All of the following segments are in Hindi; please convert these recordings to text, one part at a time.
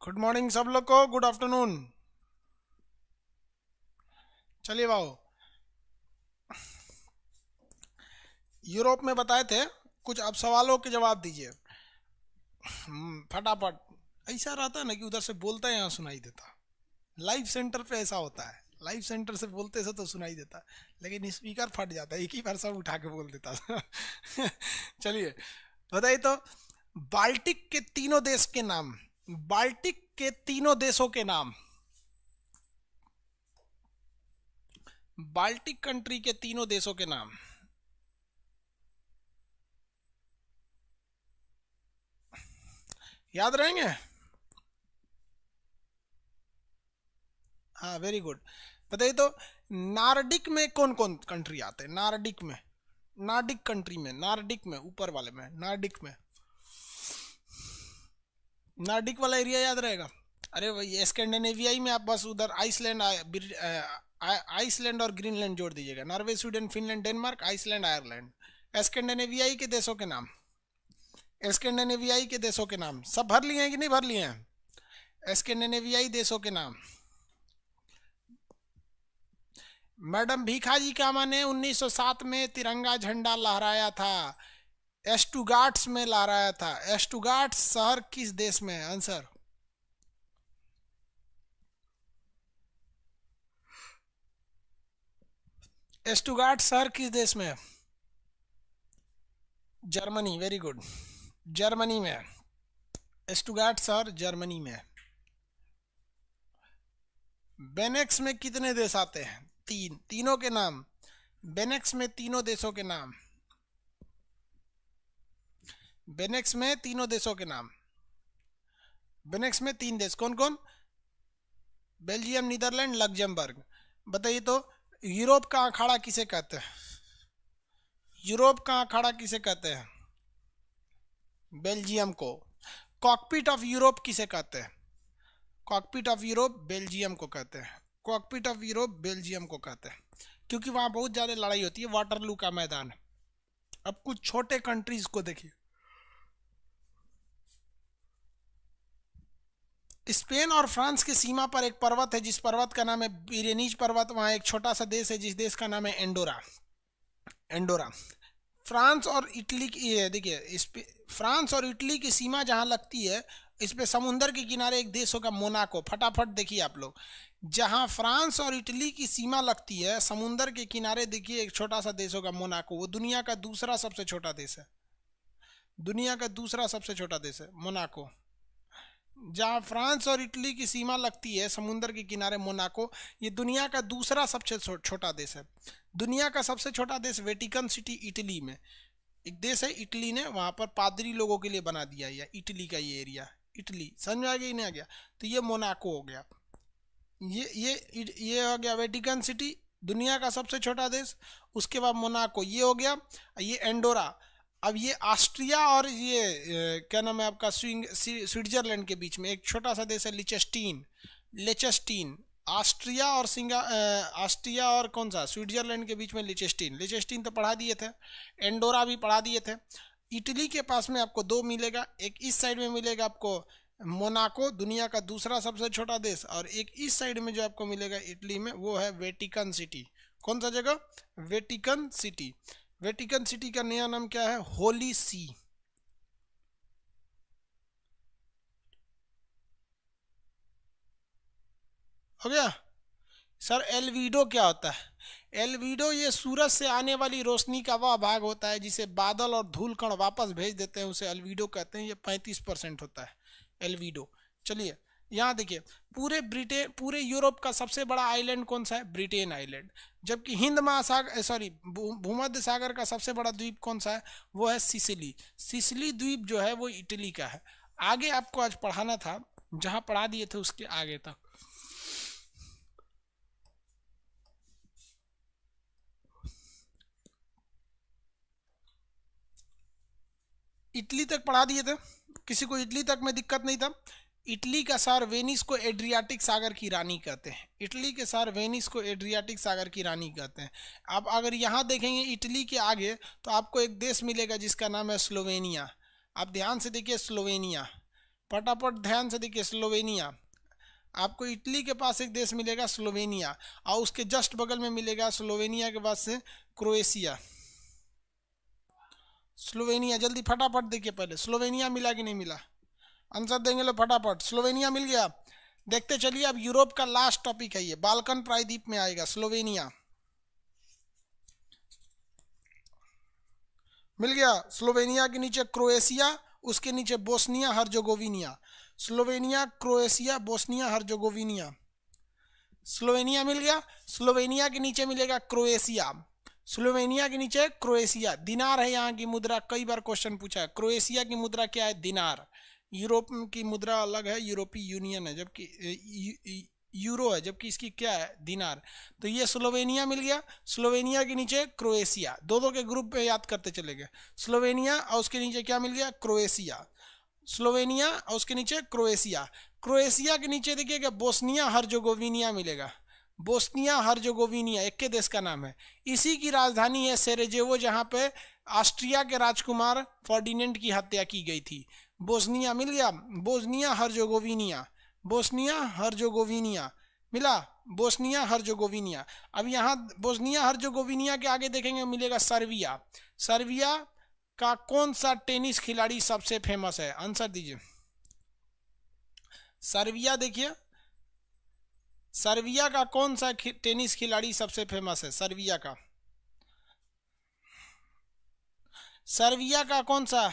गुड मॉर्निंग सब लोग को, गुड आफ्टरनून। चलिए भाओ, यूरोप में बताए थे कुछ, अब सवालों के जवाब दीजिए। फटाफट। ऐसा रहता है ना कि उधर से बोलता है यहाँ सुनाई देता। लाइव सेंटर पे ऐसा होता है, लाइव सेंटर से बोलते से तो सुनाई देता, लेकिन स्पीकर फट जाता है, एक ही बार सब उठा के बोल देता था। चलिए बताइए तो, बाल्टिक के तीनों देश के नाम। बाल्टिक के तीनों देशों के नाम। बाल्टिक कंट्री के तीनों देशों के नाम। याद रहेंगे? हाँ, वेरी गुड। बताइए तो, नार्डिक में कौन कौन कंट्री आते हैं? नार्डिक में, नार्डिक कंट्री में, नार्डिक में, ऊपर वाले में, नार्डिक में। नार्डिक वाला एरिया याद रहेगा। अरे भाई, स्कैंडिनेवियाई में आप बस उधर आइसलैंड, आइसलैंड और ग्रीनलैंड जोड़ दीजिएगा। Norway, Sweden, Finland, Denmark, Iceland, Ireland. स्कैंडिनेवियाई के देशों के नाम। स्कैंडिनेवियाई के देशों के नाम सब भर लिए हैं कि नहीं भर लिए हैं? स्कैंडिनेवियाई देशों के नाम। मैडम भीखाजी कामा ने 1907 में तिरंगा झंडा लहराया था। एस्टुगाट्स में लहराया था। एस्टुगाट्स शहर किस देश में है? आंसर। एस्टुगाट्स शहर किस देश में है? Germany, very good. जर्मनी में है। एस्टुगाट शहर जर्मनी में है। बेनेक्स में कितने देश आते हैं? तीन। तीनों के नाम। बेनेक्स में तीनों देशों के नाम। बेनेक्स में तीनों देशों के नाम। बेनेक्स में तीन देश कौन कौन? Belgium, Netherlands, Luxembourg. बताइए तो, यूरोप का अखाड़ा किसे कहते हैं? यूरोप का अखाड़ा किसे कहते हैं? बेल्जियम को। कॉकपिट ऑफ यूरोप किसे कहते हैं? कॉकपिट ऑफ यूरोप बेल्जियम को कहते हैं। कॉकपिट ऑफ यूरोप बेल्जियम को कहते हैं, क्योंकि वहां बहुत ज्यादा लड़ाई होती है। वाटरलू का मैदान। अब कुछ छोटे कंट्रीज को देखिए। स्पेन और फ्रांस की सीमा पर एक पर्वत है, जिस पर्वत का नाम है पिरेनीज पर्वत। वहां एक छोटा सा देश है जिस देश का नाम है एंडोरा। एंडोरा। फ्रांस और इटली की, ये देखिए, इस पे फ्रांस और इटली की सीमा जहां लगती है, इस पे समुंदर के किनारे एक देश होगा मोनाको। फटाफट देखिए आप लोग, जहां फ्रांस और इटली की सीमा लगती है समुंदर के किनारे, देखिए एक छोटा सा देश होगा मोनाको। वो दुनिया का दूसरा सबसे छोटा देश है। दुनिया का दूसरा सबसे छोटा देश है मोनाको। जहां फ्रांस और इटली की सीमा लगती है समुंदर के किनारे, मोनाको। ये दुनिया का दूसरा सबसे छोटा देश है। दुनिया का सबसे छोटा देश वेटिकन सिटी, इटली में एक देश है। इटली ने वहां पर पादरी लोगों के लिए बना दिया है इटली का ये एरिया। इटली समझ में आ गया? नहीं आ गया? तो ये मोनाको हो गया। ये हो गया वेटिकन सिटी, दुनिया का सबसे छोटा देश। उसके बाद मोनाको ये हो गया। ये एंडोरा। अब ये ऑस्ट्रिया और ये क्या नाम है आपका, स्विट्जरलैंड के बीच में एक छोटा सा देश है लिचेस्टीन। लिचेस्टीन। ऑस्ट्रिया और ऑस्ट्रिया और कौन सा, स्विट्जरलैंड के बीच में लिचेस्टीन। लिचेस्टीन तो पढ़ा दिए थे। एंडोरा भी पढ़ा दिए थे। इटली के पास में आपको दो मिलेगा, एक इस साइड में मिलेगा आपको मोनाको, दुनिया का दूसरा सबसे छोटा देश, और एक इस साइड में जो आपको मिलेगा इटली में, वो है वेटिकन सिटी। कौन सा जगह? Vatican city. वेटिकन सिटी का नया नाम क्या है? होली सी। हो गया सर। एल्विडो क्या होता है? एल्विडो ये सूरज से आने वाली रोशनी का वह भाग होता है जिसे बादल और धूल कण वापस भेज देते हैं, उसे एल्विडो कहते हैं। ये 35% होता है एल्विडो। चलिए यहाँ देखिए, पूरे यूरोप का सबसे बड़ा आइलैंड कौन सा है? Britain island. जबकि हिंद महासागर, सॉरी, भूमध्य सागर का सबसे बड़ा द्वीप कौन सा है? वो है सिसिली। सिसिली द्वीप जो है वो इटली का है। आगे आपको आज पढ़ाना था, जहां पढ़ा दिए थे उसके आगे तक। इटली तक पढ़ा दिए थे, किसी को इटली तक में दिक्कत नहीं था। इटली का शहर वेनिस को एड्रियाटिक सागर की रानी कहते हैं। इटली के शहर वेनिस को एड्रियाटिक सागर की रानी कहते हैं। अब अगर यहाँ देखेंगे इटली के आगे, तो आपको एक देश मिलेगा जिसका नाम है स्लोवेनिया। आप ध्यान से देखिए, स्लोवेनिया। फटाफट ध्यान से देखिए, स्लोवेनिया। आपको इटली के पास एक देश मिलेगा स्लोवेनिया, और उसके जस्ट बगल में मिलेगा स्लोवेनिया के बाद से क्रोएशिया। स्लोवेनिया, जल्दी फटाफट देखिए, पहले स्लोवेनिया मिला कि नहीं मिला, आंसर देंगे लो फटाफट। स्लोवेनिया मिल गया। देखते चलिए, अब यूरोप का लास्ट टॉपिक है ये, बाल्कन प्रायद्वीप में आएगा स्लोवेनिया। मिल गया। स्लोवेनिया के नीचे क्रोएशिया, उसके नीचे Bosnia Herzegovina. Slovenia, Croatia, Bosnia Herzegovina. Slovenia मिल गया। स्लोवेनिया के नीचे मिलेगा क्रोएशिया। स्लोवेनिया के नीचे क्रोएशिया। दिनार है यहाँ की मुद्रा, कई बार क्वेश्चन पूछा है। क्रोएशिया की मुद्रा क्या है? दिनार। यूरोप की मुद्रा अलग है, यूरोपीय यूनियन है, जबकि यूरो है, जबकि इसकी क्या है? दिनार। तो ये स्लोवेनिया मिल गया। स्लोवेनिया के नीचे क्रोएशिया, दो के ग्रुप में याद करते चले गए। स्लोवेनिया और उसके नीचे क्या मिल गया? क्रोएशिया। स्लोवेनिया और उसके नीचे क्रोएशिया। क्रोएशिया के नीचे देखिएगा बोस्निया हर्जेगोविनिया मिलेगा। बोस्निया हर्जेगोविनिया एक के देश का नाम है। इसी की राजधानी है सेरेजेवो, जहां पे ऑस्ट्रिया के राजकुमार फर्डिनेंड की हत्या की गई थी। बोस्निया मिल गया। बोस्निया हर्जेगोविनिया, बोस्निया हर्जेगोविनिया मिला। बोस्निया हर्जेगोविनिया। अब यहाँ बोस्निया हर्जेगोविनिया के आगे देखेंगे मिलेगा सर्बिया। सर्बिया का कौन सा टेनिस खिलाड़ी सबसे फेमस है? आंसर दीजिए। सर्बिया, देखिए सर्बिया का कौन सा टेनिस खिलाड़ी सबसे फेमस है? सर्बिया का, सर्बिया का कौन सा?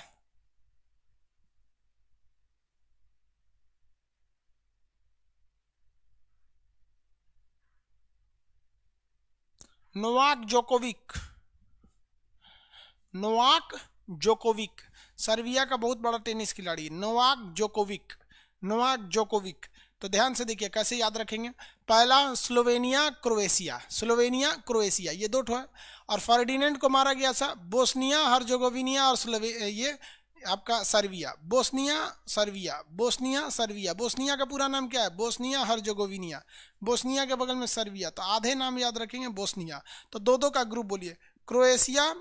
Novak Djokovic. Novak Djokovic Serbia का बहुत बड़ा टेनिस खिलाड़ी, नोवाक जोकोविक। Novak Djokovic. तो ध्यान से देखिए कैसे याद रखेंगे। पहला स्लोवेनिया क्रोएशिया, स्लोवेनिया क्रोएशिया ये दो ठो है। और फर्डिनेंड को मारा गया था बोस्निया हर्जेगोविनिया और ये आपका Serbia. Bosnia Serbia, Bosnia Serbia. Bosnia का पूरा नाम क्या है? बोस्निया हर्जेगोविनिया। बोस्निया के बगल में सर्बिया, तो आधे नाम याद रखेंगे बोस्निया। तो दो का ग्रुप बोलिए, क्रोएशिया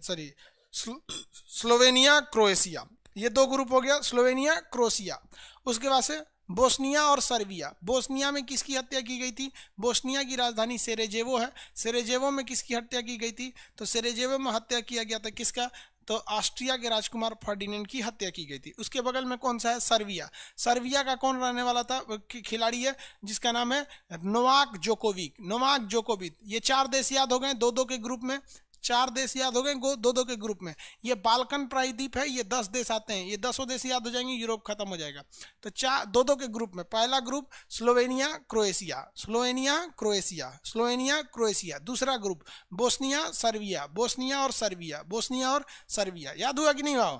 सॉरी स्लोवेनिया क्रोएशिया, ये दो ग्रुप हो गया, स्लोवेनिया क्रोएशिया। उसके बाद से बोस्निया और सर्बिया। बोस्निया में किसकी हत्या की गई थी? बोस्निया की राजधानी सेरेजेवो है। सेरेजेवो में किसकी हत्या की गई थी? तो सेरेजेवो में हत्या किया गया था किसका? तो ऑस्ट्रिया के राजकुमार फर्डिनेंड की हत्या की गई थी। उसके बगल में कौन सा है? सर्बिया। सर्बिया का कौन रहने वाला था? खिलाड़ी है जिसका नाम है नोवाक जोकोविक। Novak Djokovic. ये चार देश याद हो गए दो के ग्रुप में, चार देश याद हो गए दो के ग्रुप में। ये बाल्कन प्रायद्वीप है, ये 10 देश आते हैं, ये 10 देश याद हो जाएंगे, यूरोप खत्म हो जाएगा। तो दो के ग्रुप में पहला group Slovenia Croatia, Slovenia Croatia, Slovenia Croatia. दूसरा ग्रुप बोस्निया सर्बिया, बोस्निया और सर्बिया, बोस्निया और सर्बिया। याद हुआ कि नहीं हुआ?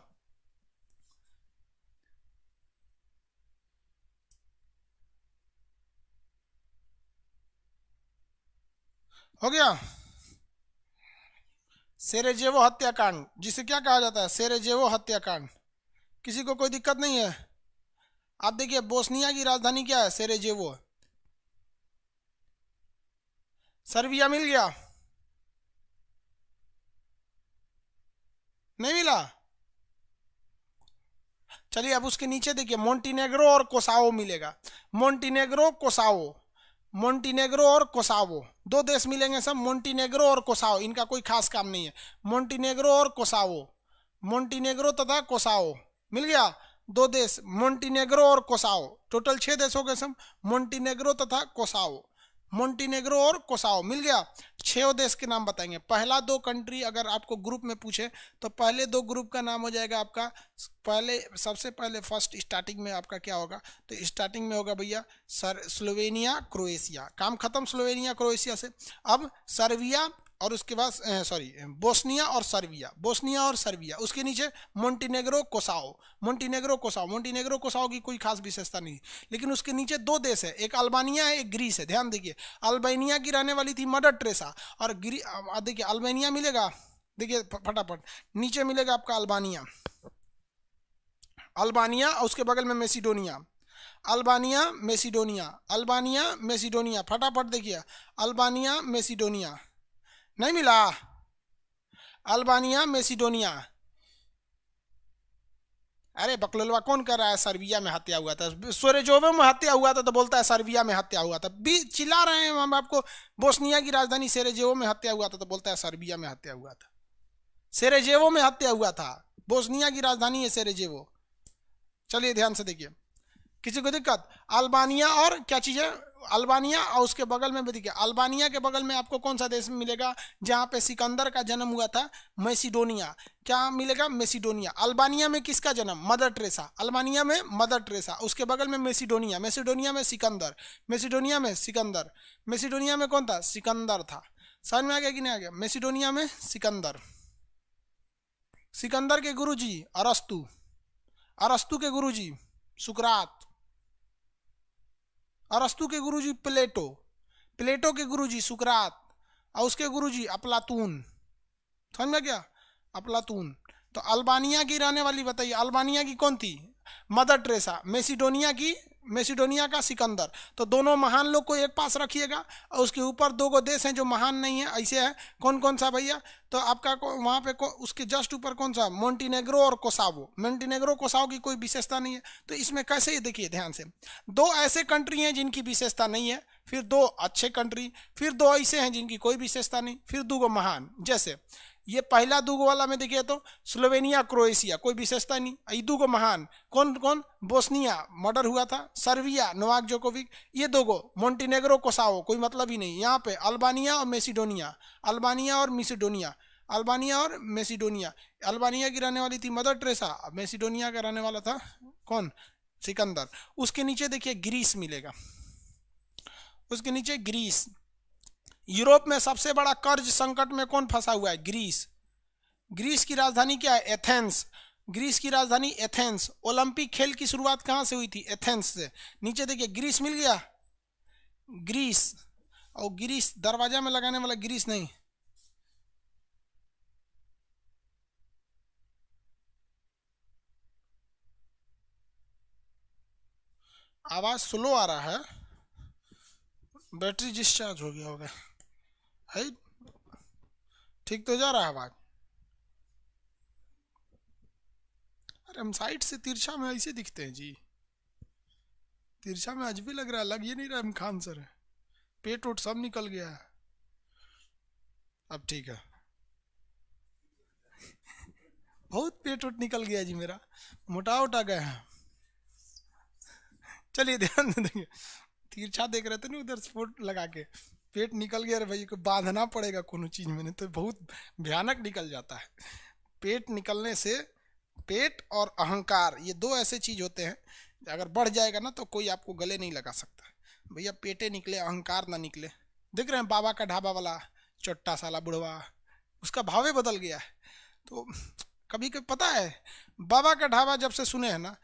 हो गया। सेरेजेवो हत्याकांड, जिसे क्या कहा जाता है? सेरेजेवो हत्याकांड। किसी को कोई दिक्कत नहीं है? आप देखिए बोस्निया की राजधानी क्या है? सेरेजेवो। सर्बिया मिल गया? नहीं मिला? चलिए अब उसके नीचे देखिए मोंटीनेग्रो और कोसावो मिलेगा। मोंटीनेग्रो कोसावो, मोंटीनेग्रो और कोसावो दो देश मिलेंगे सब। मोंटीनेग्रो और कोसावो, इनका कोई खास काम नहीं है। मोंटीनेग्रो और कोसावो, मोंटीनेग्रो तथा कोसावो मिल गया। दो देश मोंटीनेग्रो और कोसावो, टोटल 6 देश हो गए सब। मोंटीनेग्रो तथा कोसावो, मोंटीनेग्रो और कोसावो मिल गया। 6 देश के नाम बताएंगे। पहला दो कंट्री अगर आपको ग्रुप में पूछे तो पहले दो ग्रुप का नाम हो जाएगा आपका, पहले सबसे पहले फर्स्ट स्टार्टिंग में आपका क्या होगा? तो स्टार्टिंग में होगा भैया स्लोवेनिया क्रोएशिया, काम खत्म स्लोवेनिया क्रोएशिया से। अब सर्बिया और उसके बाद बोस्निया और सर्बिया, बोस्निया और सर्बिया। उसके नीचे मोंटीनेग्रो कोसावो, मोंटीनेग्रो कोसावो। मोंटीनेग्रो कोसावो की कोई खास विशेषता नहीं, लेकिन उसके नीचे दो देश है, एक अल्बानिया है, एक ग्रीस है। ध्यान देखिए, अल्बानिया की रहने वाली थी मदर ट्रेसा, और देखिए अल्बानिया मिलेगा, देखिए फटाफट नीचे मिलेगा आपका अल्बानिया, अल्बानिया और उसके बगल में Macedonia, Albania Macedonia, Albania Macedonia. फटाफट देखिए अल्बानिया मेसिडोनिया। नहीं मिला? अल्बानिया मेसिडोनिया, अरे बकलोलवा कौन कर रहा है, सर्बिया में हत्या हुआ था, सोरेजोवो में हत्या हुआ था तो बोलता है सर्बिया में हत्या हुआ था। चिल्ला रहे हैं हम आपको, बोस्निया की राजधानी सेरेजेवो में हत्या हुआ था तो बोलता है सर्बिया में हत्या हुआ था। सेरेजेवो में हत्या हुआ था, बोस्निया की राजधानी है सेरेजेवो। चलिए ध्यान से देखिए, किसी को दिक्कत? अल्बानिया और क्या चीज है, अल्बानिया और उसके बगल में भी देखिए, अल्बानिया के बगल में आपको कौन सा देश मिलेगा जहां पे सिकंदर का जन्म हुआ था? मैसिडोनिया। क्या मिलेगा? मैसिडोनिया। अल्बानिया में किसका जन्म? Mother Teresa. अल्बानिया में मदर टेरेसा, उसके बगल में मैसिडोनिया, मैसिडोनिया में सिकंदर, मैसिडोनिया में सिकंदर, मैसिडोनिया में कौन था? सिकंदर था। समझ में आ गया कि नहीं आ गया? मैसिडोनिया में सिकंदर। सिकंदर के गुरुजी अरस्तु, अरस्तु के गुरुजी सुकरात, अरस्तु के गुरुजी प्लेटो, प्लेटो के गुरुजी सुकरात, और उसके गुरुजी अफलातून। समझ में क्या? अफलातून। तो अल्बानिया की रहने वाली बताइए, अल्बानिया की कौन थी? Mother Teresa. मैसिडोनिया की, मैसिडोनिया का सिकंदर। तो दोनों महान लोग को एक पास रखिएगा, और उसके ऊपर दो गो देश हैं जो महान नहीं है, ऐसे है। कौन कौन सा भैया? तो आपका वहां पे उसके जस्ट ऊपर कौन सा? मोंटीनेग्रो और कोसावो। मोंटीनेग्रो कोसावो की कोई विशेषता नहीं है। तो इसमें कैसे ही देखिए ध्यान से, दो ऐसे कंट्री हैं जिनकी विशेषता नहीं है, फिर दो अच्छे कंट्री, फिर दो ऐसे हैं जिनकी कोई विशेषता नहीं, फिर दो गो महान। जैसे ये पहला दूगो वाला में देखिए तो स्लोवेनिया क्रोएशिया, कोई विशेषता नहीं। ये दूगो महान कौन कौन? बोस्निया मर्डर हुआ था, सर्बिया नोवाक जोकोविक, ये दोगो मोंटीनेग्रो कोसावो, कोई मतलब ही नहीं। यहाँ पे अल्बानिया और मैसिडोनिया, अल्बानिया और मैसिडोनिया, अल्बानिया और मैसिडोनिया। अल्बानिया की रहने वाली थी मदर टेरेसा, मैसिडोनिया का रहने वाला था कौन? सिकंदर। उसके नीचे देखिए ग्रीस मिलेगा, उसके नीचे ग्रीस। यूरोप में सबसे बड़ा कर्ज संकट में कौन फंसा हुआ है? ग्रीस। ग्रीस की राजधानी क्या है? एथेंस। ग्रीस की राजधानी एथेंस। ओलंपिक खेल की शुरुआत कहां से हुई थी? एथेंस से। नीचे देखिए ग्रीस मिल गया, ग्रीस। और ग्रीस दरवाजा में लगाने वाला ग्रीस नहीं, आवाज स्लो आ रहा है, बैटरी डिस्चार्ज हो गया होगा। है ठीक तो जा रहा है आवाज? अरे हम साइड से तिरछा में ऐसे दिखते हैं जी, तिरछा में आज भी लग रहा है, लग ये नहीं रहा हम खान सर है। पेट उठ सब निकल गया है। अब ठीक है, बहुत पेट उठ निकल गया जी मेरा, मोटा उटा गया है। चलिए ध्यान से देखिए, तिरछा देख रहे थे ना उधर स्पोर्ट लगा के, पेट निकल गया। अरे भाई को बांधना पड़ेगा कोनो चीज में, नहीं तो बहुत भयानक निकल जाता है। पेट निकलने से, पेट और अहंकार ये दो ऐसे चीज होते हैं, अगर बढ़ जाएगा ना तो कोई आपको गले नहीं लगा सकता। भैया पेटे निकले, अहंकार ना निकले। देख रहे हैं बाबा का ढाबा वाला चोट्टा साला बुढ़वा, उसका भावे बदल गया है। तो कभी कभी पता है, बाबा का ढाबा जब से सुने हैं ना,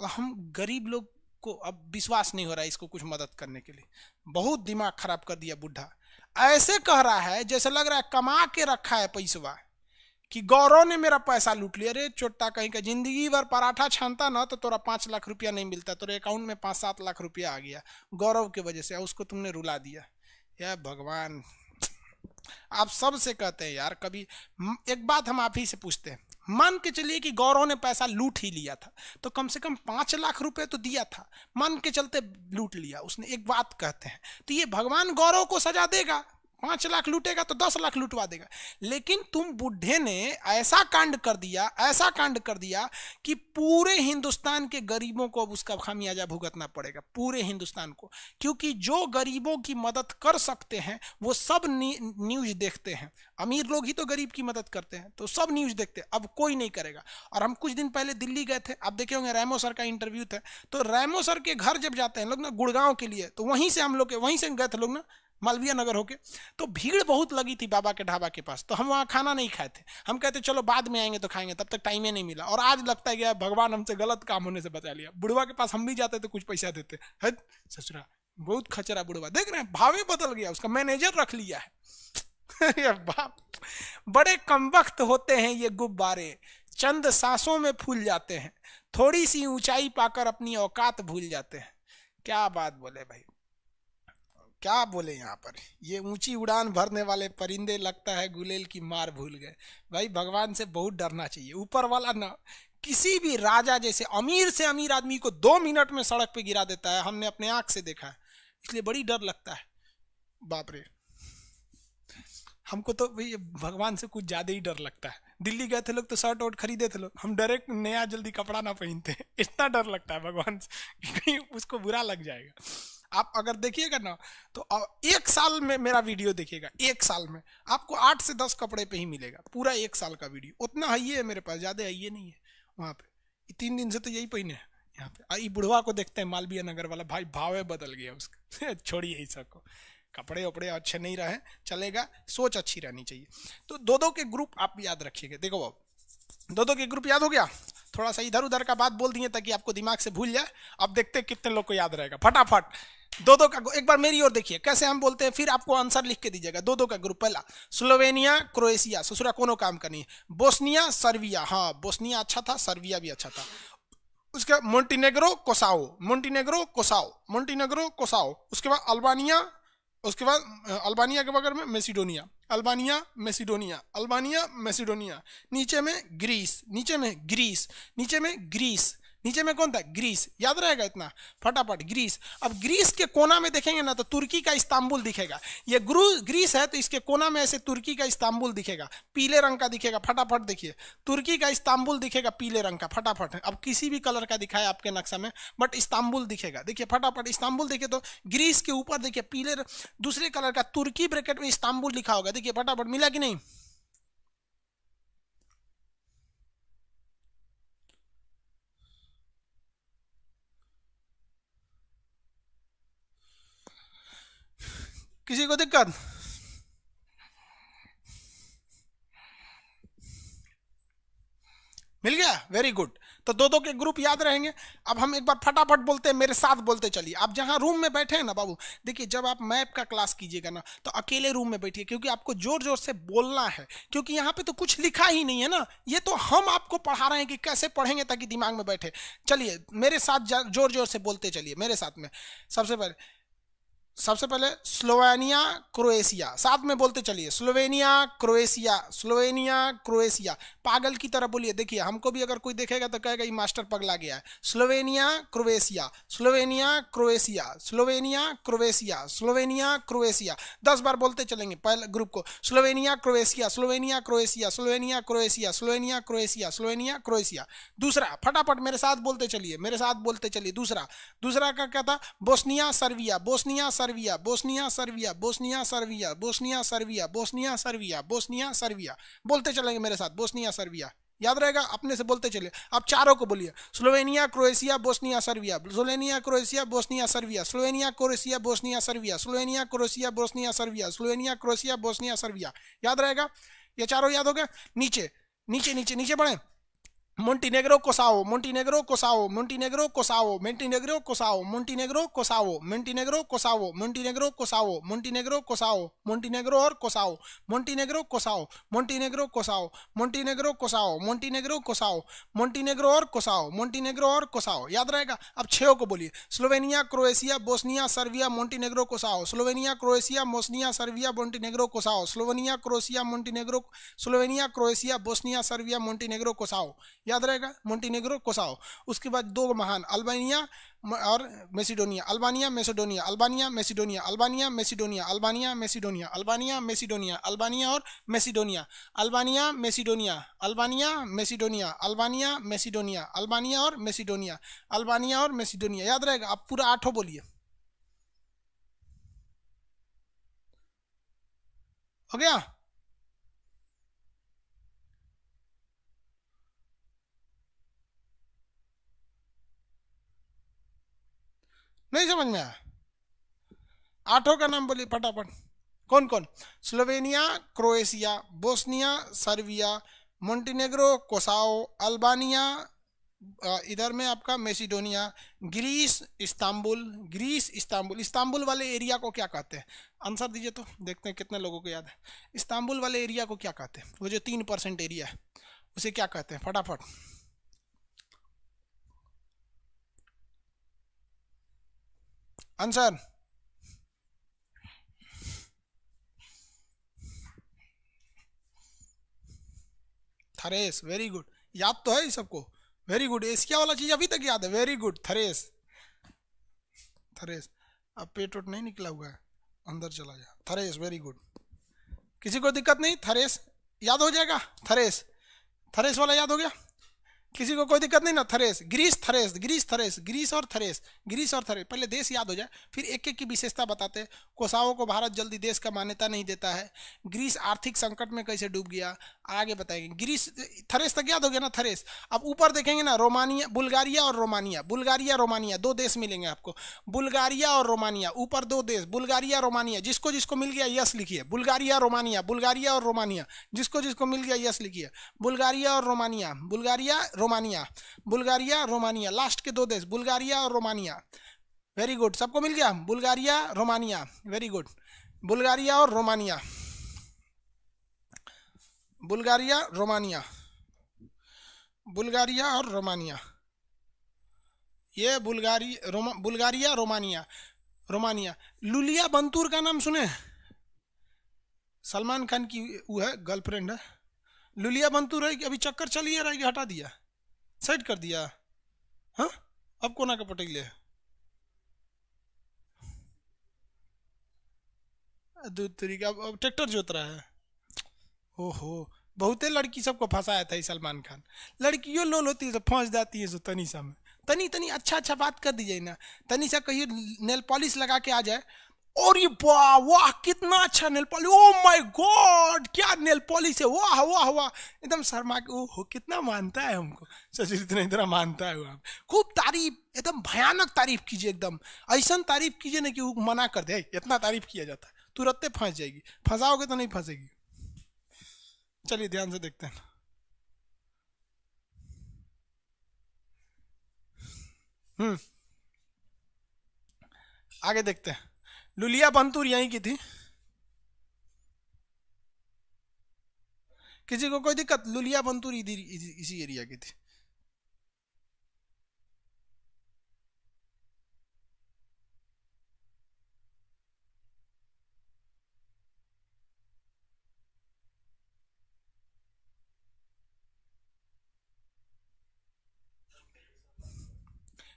हम गरीब लोग को अब विश्वास नहीं हो रहा है इसको कुछ मदद करने के लिए। बहुत दिमाग खराब कर दिया बुढ़ा, ऐसे कह रहा है जैसे लग रहा है कमा के रखा है पैसवा, कि गौरव ने मेरा पैसा लूट लिया। अरे चोट्टा कहीं का, जिंदगी भर पराठा छानता ना तो तोरा 5 लाख रुपया नहीं मिलता, तेरे अकाउंट में 5-7 लाख रुपया आ गया गौरव की वजह से, उसको तुमने रुला दिया। या भगवान, आप सब से कहते हैं यार, कभी एक बात हम आप ही से पूछते हैं, मान के चलिए कि गौरव ने पैसा लूट ही लिया था, तो कम से कम 5 लाख रुपए तो दिया था, मान के चलते लूट लिया उसने, एक बात कहते हैं, तो ये भगवान गौरव को सजा देगा? 5 लाख लूटेगा तो 10 लाख लुटवा देगा। लेकिन तुम बुढ़े ने ऐसा कांड कर दिया, ऐसा कांड कर दिया कि पूरे हिंदुस्तान के गरीबों को अब उसका खामियाजा भुगतना पड़ेगा, पूरे हिंदुस्तान को। क्योंकि जो गरीबों की मदद कर सकते हैं वो सब न्यूज देखते हैं, अमीर लोग ही तो गरीब की मदद करते हैं, तो सब न्यूज देखते हैं, अब कोई नहीं करेगा। और हम कुछ दिन पहले दिल्ली गए थे, आप देखे होंगे रैमो सर का इंटरव्यू था, तो रैमो सर के घर जब जाते हैं लोग ना गुड़गांव के लिए, तो वहीं से हम लोग के, वहीं से गए थे लोग ना मालवीय नगर होके, तो भीड़ बहुत लगी थी बाबा के ढाबा के पास, तो हम वहाँ खाना नहीं खाए थे, हम कहते चलो बाद में आएंगे तो खाएंगे, तब तक टाइम ही नहीं मिला। और आज लगता है कि भगवान हमसे गलत काम होने से बचा लिया। बुढ़वा के पास हम भी जाते तो कुछ पैसा देते, है ससुरा बहुत खचरा बुढ़वा, देख रहे हैं भावे बदल गया, उसका मैनेजर रख लिया है। बाप, बड़े कमबख्त होते हैं ये गुब्बारे, चंद सांसों में फूल जाते हैं, थोड़ी सी ऊंचाई पाकर अपनी औकात भूल जाते हैं। क्या बात बोले भाई, क्या बोले यहाँ पर, ये ऊंची उड़ान भरने वाले परिंदे लगता है गुलेल की मार भूल गए। भाई भगवान से बहुत डरना चाहिए, ऊपर वाला ना किसी भी राजा जैसे अमीर से अमीर आदमी को 2 मिनट में सड़क पे गिरा देता है, हमने अपने आंख से देखा है, इसलिए बड़ी डर लगता है। बाप रे, हमको तो भाई भगवान से कुछ ज्यादा ही डर लगता है। दिल्ली गए थे लोग तो शर्ट वोट खरीदे थे लोग, हम डायरेक्ट नया जल्दी कपड़ा ना पहनते, इतना डर लगता है भगवान से कि कहीं उसको बुरा लग जाएगा। आप अगर देखिएगा ना तो 1 साल में मेरा वीडियो देखिएगा, 1 साल में आपको 8 से 10 कपड़े पे ही मिलेगा, पूरा 1 साल का वीडियो। उतना है ये है मेरे पास, ज्यादा है ये नहीं है। वहां पे 3 दिन से तो यही पहने हैं। यहाँ पे ये बुढ़वा को देखते हैं मालवीय नगर वाला, भाई भावे बदल गया उसका छोड़िए इस सबको, कपड़े वपड़े अच्छे नहीं रहे चलेगा, सोच अच्छी रहनी चाहिए। तो दो के ग्रुप आप याद रखिएगा। देखो बाबू, दो के ग्रुप याद हो गया, थोड़ा सा इधर उधर का बात बोल दिए ताकि आपको दिमाग से भूल जाए। अब देखते हैं कितने लोग को याद रहेगा फटाफट। दो का एक बार मेरी ओर देखिए कैसे हम बोलते हैं, फिर आपको आंसर लिख के दीजिएगा। दो का ग्रुप, पहला स्लोवेनिया क्रोएशिया, ससुरा कोनो काम का नहीं। बोस्निया सर्बिया, हाँ बोस्निया अच्छा था, सर्बिया भी अच्छा था। उसके मोंटीनेग्रो कोसाओ, मोंटीनेग्रो कोसाओ, मोंटीनेग्रो कोसाओ। उसके बाद अल्बानिया, उसके बाद अल्बानिया के बगल में Macedonia, Albania Macedonia, Albania Macedonia. नीचे में ग्रीस, नीचे में ग्रीस, नीचे में ग्रीस, नीचे में कौन था, ग्रीस। याद रहेगा इतना फटाफट, ग्रीस। अब ग्रीस के कोना में देखेंगे ना तो तुर्की का इस्तांबुल दिखेगा। ये ग्रीस है तो इसके कोना में ऐसे तुर्की का इस्तांबुल दिखेगा, पीले रंग का दिखेगा। फटाफट देखिए, तुर्की का इस्तांबुल दिखेगा पीले रंग का, फटाफट। अब किसी भी कलर का दिखाए आपके नक्शा में, बट इस्तांबुल दिखेगा। देखिए फटाफट इस्तांबुल देखिए, तो ग्रीस के ऊपर देखिए पीले दूसरे कलर का तुर्की ब्रैकेट में इस्तांबुल लिखा होगा। देखिए फटाफट, मिला कि नहीं? किसी को दिक्कत? मिल गया, वेरी गुड। तो दो के ग्रुप याद रहेंगे। अब हम एक बार फटाफट बोलते हैं, मेरे साथ बोलते चलिए। आप जहां रूम में बैठे हैं ना बाबू, देखिए जब आप मैप का क्लास कीजिएगा ना तो अकेले रूम में बैठिए, क्योंकि आपको जोर जोर से बोलना है, क्योंकि यहाँ पे तो कुछ लिखा ही नहीं है ना। ये तो हम आपको पढ़ा रहे हैं कि कैसे पढ़ेंगे ताकि दिमाग में बैठे। चलिए मेरे साथ जोर जोर से बोलते चलिए मेरे साथ में। सबसे पहले स्लोवेनिया क्रोएशिया, साथ में बोलते चलिए, स्लोवेनिया क्रोएशिया, स्लोवेनिया क्रोएशिया। पागल की तरह बोलिए। देखिए हमको भी अगर कोई देखेगा तो कहेगा ये मास्टर पगला गया है। Slovenia Croatia, Slovenia Croatia, Slovenia Croatia, Slovenia Croatia. 10 बार बोलते चलेंगे पहले ग्रुप को, Slovenia Croatia, Slovenia Croatia, Slovenia Croatia, Slovenia Croatia, Slovenia Croatia. दूसरा फटाफट मेरे साथ बोलते चलिए, मेरे साथ बोलते चलिए। दूसरा का क्या था, Bosnia Serbia, Bosnia Serbia, Bosnia Serbia, Bosnia Serbia, Bosnia Serbia, Bosnia Serbia, Bosnia Serbia. बोलते चलेंगे मेरे साथ, बोस्निया सर्बिया। याद रहेगा, अपने से बोलते चलिए। आप चारों को बोलिए, Slovenia Croatia Bosnia Serbia, Slovenia Croatia Bosnia Serbia, Slovenia Croatia Bosnia Serbia, Slovenia Croatia Bosnia Serbia, Slovenia Croatia Bosnia Serbia. याद रहेगा, ये चारों याद हो गए। नीचे नीचे नीचे नीचे बढ़े, मोंटीनेग्रो कोसाओ, मोंटीनेग्रो कोसाओ, मोंटीनेग्रो कोसाओ, मोंटीनेग्रो कोसाओ, मोंटीनेग्रो कोसाओ, मोंटीनेग्रो कोसाओ, मोंटीनेग्रो कोसाओ, मोंटीनेग्रो कोसाओ, मोंटीनेग्रो और कोसाओ, मोंटीनेग्रो कोसाओ, मोंटीनेग्रो कोसाओ, मोंटीनेग्रो कोसाओ, मोंटीनेग्रो कोसाओ, मोंटीनेग्रो और कोसाओ, मोंटीनेग्रो और कोसाओ। याद रहेगा। अब 6 को बोलिए, Slovenia Croatia Bosnia Serbia Montenegro Kosovo, Slovenia Croatia Bosnia Serbia Montenegro Kosovo, Slovenia Croatia Montenegro, Slovenia Croatia Bosnia Serbia Montenegro Kosovo. याद रहेगा, मोंटीनेग्रो कोसाओ। उसके बाद 2 महान, अल्बानिया और Macedonia, Albania Macedonia, Albania Macedonia, Albania Macedonia, Albania Macedonia, Albania Macedonia, Albania और Macedonia, Albania Macedonia, Albania Macedonia, Albania Macedonia, Albania और मेसिडोनिया, अल्बानिया और मेसिडोनिया। याद रहेगा। आप पूरा 8 बोलिए, हो गया? नहीं समझ में आया? 8 का नाम बोलिए फटाफट। कौन कौन? Slovenia Croatia, Bosnia Serbia, Montenegro Kosovo, Albania, इधर में आपका Macedonia, Greece Istanbul, Greece Istanbul. Istanbul वाले एरिया को क्या कहते हैं? आंसर दीजिए तो देखते हैं कितने लोगों को याद है। इस्तांबुल वाले एरिया को क्या कहते हैं? वो जो 3% एरिया है उसे क्या कहते हैं? फटाफट आंसर। Thrace, very good. याद तो है सबको? वेरी गुड, एशिया वाला चीज अभी तक याद है, वेरी गुड। Thrace, Thrace. अब पेट वोट नहीं निकला हुआ है, अंदर चला जा। Thrace, very good. किसी को दिक्कत नहीं, थरेस याद हो जाएगा। थरेस, थरेस वाला याद हो गया, किसी को कोई दिक्कत नहीं ना। Thrace, Greece, Thrace, Greece, Thrace, Greece और थरेस, ग्रीस और थरेस। पहले देश याद हो जाए, फिर एक एक की विशेषता बताते हैं। कोसावो को भारत जल्दी देश का मान्यता नहीं देता है। ग्रीस आर्थिक संकट में कैसे डूब गया, आगे बताएंगे। ग्रीस, थरेस तक याद हो गया ना, थरेस। अब ऊपर देखेंगे ना, रोमानिया, बुल्गारिया और रोमानिया, बुल्गारिया रोमानिया, दो देश मिलेंगे आपको। बुल्गारिया और रोमानिया, ऊपर दो देश, बुल्गारिया रोमानिया। जिसको जिसको मिल गया यस लिखिए, बुल्गारिया रोमानिया, बुल्गारिया और रोमानिया। जिसको जिसको मिल गया यस लिखिए, बुल्गारिया और Romania, Bulgaria Romania, Bulgaria Romania. Last के दो देश, बुल्गारिया और रोमानिया। वेरी गुड, सबको मिल गया, Bulgaria Romania, very good. Bulgaria और रोमानिया, बुल्गारिया रोमानिया, बुल्गारिया और रोमानिया। ये बुल्गारिया रोमानिया, रोमानिया। लुलिया बंतूर का नाम सुने? सलमान खान की वो है, गर्लफ्रेंड है। लुलिया बंतूर है कि अभी चक्कर चल ही रहा है कि हटा दिया, साइड कर दिया? हाँ, अब कोना का पटेले दूध तरीका, अब ट्रैक्टर जोत रहा है। ओहो, बहुते लड़की सबको फंसाया था ये सलमान खान। लड़कियों लोल होती है तो फंस जाती है, सो तनी सा में तनी तनी अच्छा अच्छा बात कर दीजिए ना। तनी सा कहिए नेल पॉलिश लगा के आ जाए, और ये वाह वाह कितना अच्छा nail polish, oh my God क्या नेल पॉलिश है, वाह वाह वाह, एकदम शर्मा के, ओहो कितना मानता है हमको, सचिन इतना इतना मानता है वो। आप खूब तारीफ, एकदम भयानक तारीफ कीजिए, एकदम ऐसा तारीफ कीजिए ना कि वो मना कर दे। इतना तारीफ किया जाता है, तुरंत फंस जाएगी। फंसाओगे तो नहीं फंसेगी। चलिए ध्यान से देखते हैं। हम्म, आगे देखते हैं। लुलिया बंतूर यहीं की थी, किसी को कोई दिक्कत? लुलिया बंतूर इधर इसी एरिया की थी।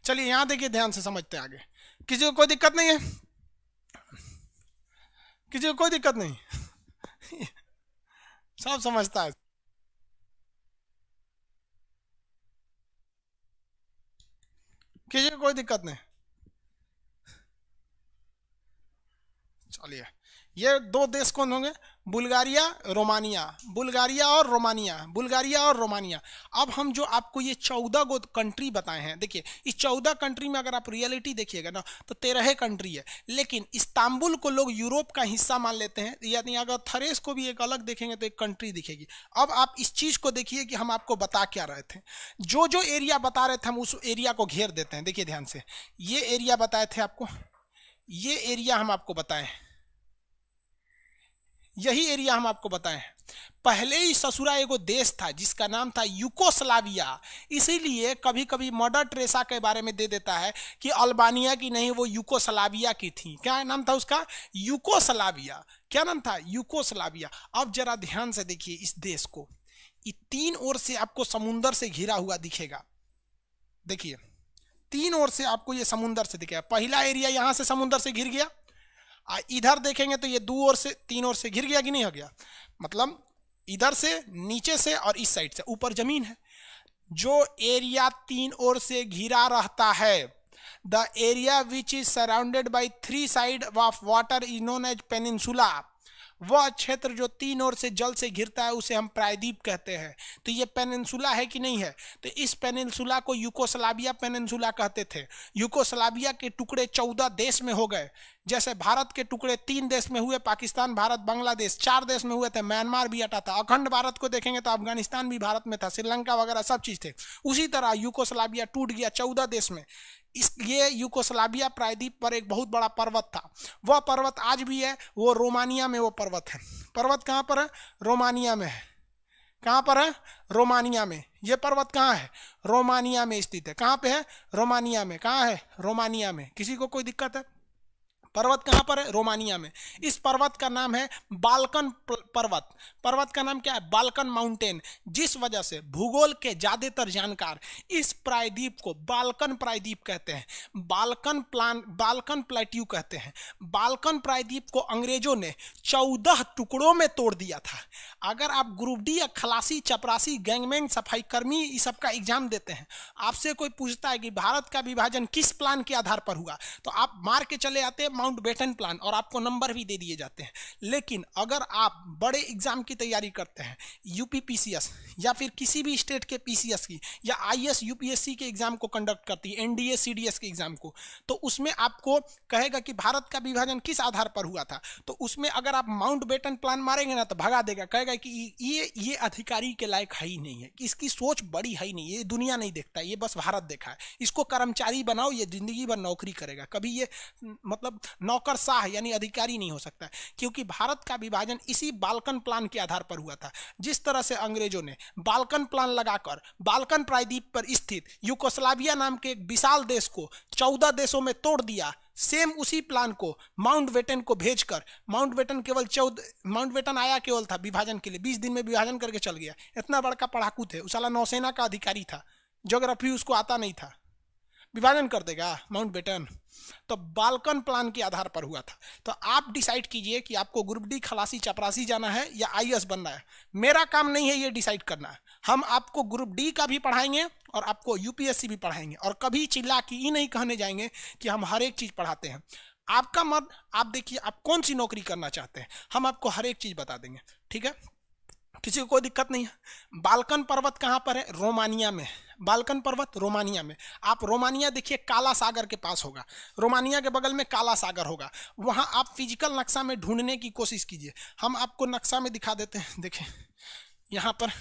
चलिए यहां देखिए, ध्यान से समझते हैं आगे। किसी को कोई दिक्कत नहीं है, किसी को कोई दिक्कत नहीं सब समझता है। किसी को कोई दिक्कत नहीं। चलिए, ये दो देश कौन होंगे? बुल्गारिया, रोमानिया, बुल्गारिया और रोमानिया, बुल्गारिया और रोमानिया। अब हम जो आपको ये 14 गो कंट्री बताए हैं, देखिए इस 14 कंट्री में अगर आप रियलिटी देखिएगा ना तो 13 कंट्री है, लेकिन इस्तांबुल को लोग यूरोप का हिस्सा मान लेते हैं। यानी अगर थरेस को भी एक अलग देखेंगे तो एक कंट्री दिखेगी। अब आप इस चीज को देखिए कि हम आपको बता क्या रहे थे। जो जो एरिया बता रहे थे हम उस एरिया को घेर देते हैं। देखिए ध्यान से, ये एरिया बताए थे आपको, ये एरिया हम आपको बताएं, यही एरिया हम आपको बताएं। पहले ही ससुरा एगो देश था जिसका नाम था यूकोस्लाविया। इसीलिए कभी कभी मदर टेरेसा के बारे में दे देता है कि अल्बानिया की नहीं, वो यूकोस्लाविया की थी। क्या नाम था उसका? यूकोस्लाविया। क्या नाम था? यूकोस्लाविया। अब जरा ध्यान से देखिए इस देश को, ये तीन ओर से आपको समुंदर से घिरा हुआ दिखेगा। देखिए तीन ओर से आपको ये समुंदर से दिखेगा। पहला एरिया यहां से समुंदर से घिर गया, इधर देखेंगे तो ये दो ओर से, तीन ओर से घिर गया कि नहीं हो गया? मतलब इधर से, नीचे से और इस साइड से, ऊपर जमीन है। जो एरिया तीन ओर से घिरा रहता है, the area which is surrounded by 3 side of water is known as peninsula. वह क्षेत्र जो तीन ओर से जल से घिरता है उसे हम प्रायद्वीप कहते हैं। तो ये पेनिनसुला है कि नहीं है? तो इस पेनिनसुला को यूकोस्लाविया पेनिनसुला कहते थे। यूकोस्लाविया के टुकड़े 14 देश में हो गए। जैसे भारत के टुकड़े 3 देश में हुए, पाकिस्तान, भारत, बांग्लादेश। 4 देश में हुए थे, म्यांमार भी हटा था। अखंड भारत को देखेंगे तो अफगानिस्तान भी भारत में था, श्रीलंका वगैरह सब चीज थे। उसी तरह यूकोस्लाविया टूट गया 14 देश में। इस ये यूकोस्लाविया प्रायद्वीप पर एक बहुत बड़ा पर्वत था। वह पर्वत आज भी है, वो रोमानिया में वो पर्वत है। पर्वत कहाँ पर है? रोमानिया में है। कहाँ पर है? रोमानिया में। ये पर्वत कहाँ है? रोमानिया में स्थित है। कहाँ पे है? रोमानिया में। कहाँ है? रोमानिया में। किसी को कोई दिक्कत है? पर्वत कहाँ पर है? रोमानिया में। इस पर्वत का नाम है बाल्कन पर्वत। पर्वत का नाम क्या है? Balkan mountain. जिस वजह से भूगोल के ज्यादातर जानकार इस प्रायद्वीप को बाल्कन प्रायद्वीप कहते हैं, बाल्कन प्लेट्यू कहते हैं। बाल्कन प्रायद्वीप को अंग्रेजों ने 14 टुकड़ों में तोड़ दिया था। अगर आप ग्रुप डी या खलासी, चपरासी, गैंगमैन, सफाई कर्मी इस सब का एग्जाम देते हैं, आपसे कोई पूछता है कि भारत का विभाजन किस प्लान के आधार पर हुआ, तो आप मार के चले आते हैं माउंटबेटन प्लान, और आपको नंबर भी दे दिए जाते हैं। लेकिन अगर आप बड़े एग्जाम की तैयारी करते हैं, यूपी पीसीएस या फिर किसी भी स्टेट के पीसीएस की, या आईएएस यूपीएससी के एग्जाम को कंडक्ट करती है, एनडीए सीडीएस के एग्जाम को, तो उसमें आपको कहेगा कि भारत का विभाजन किस आधार पर हुआ था, तो उसमें अगर आप माउंटबेटन प्लान मारेंगे ना तो भगा देगा, कहेगा कि ये अधिकारी के लायक है ही नहीं है, इसकी सोच बड़ी है ही नहीं, ये दुनिया नहीं देखता, ये बस भारत देखा है, इसको कर्मचारी बनाओ, ये जिंदगी भर नौकरी करेगा, कभी ये मतलब नौकरशाह यानी अधिकारी नहीं हो सकता। क्योंकि भारत का विभाजन इसी बाल्कन प्लान के आधार पर हुआ था। जिस तरह से अंग्रेजों ने बाल्कन प्लान लगाकर बाल्कन प्रायद्वीप पर स्थित यूगोस्लाविया नाम के एक विशाल देश को 14 देशों में तोड़ दिया, सेम उसी प्लान को माउंटबेटन को भेजकर, माउंटबेटन आया केवल था विभाजन के लिए, 20 दिन में विभाजन करके चल गया। इतना बड़का पढ़ाकू थे, उस साला नौसेना का अधिकारी था, ज्योग्राफी उसको आता नहीं था, विभाजन कर देगा माउंटबेटन। तो बाल्कन प्लान के आधार पर हुआ था। तो आप डिसाइड कीजिए कि आपको ग्रुप डी, खलासी, चपरासी जाना है या आईएएस बनना है। मेरा काम नहीं है ये डिसाइड करना। हम आपको ग्रुप डी का भी पढ़ाएंगे और आपको यूपीएससी भी पढ़ाएंगे, और कभी चिल्ला के ही नहीं कहने जाएंगे कि हम हर एक चीज पढ़ाते हैं। आपका मत, आप देखिए आप कौन सी नौकरी करना चाहते हैं, हम आपको हर एक चीज बता देंगे, ठीक है, किसी को कोई दिक्कत नहीं है। बाल्कन पर्वत कहाँ पर है? रोमानिया में। बाल्कन पर्वत रोमानिया में। आप रोमानिया देखिए, काला सागर के पास होगा, रोमानिया के बगल में काला सागर होगा, वहां आप फिजिकल नक्शा में ढूंढने की कोशिश कीजिए। हम आपको नक्शा में दिखा देते हैं, देखिए यहाँ पर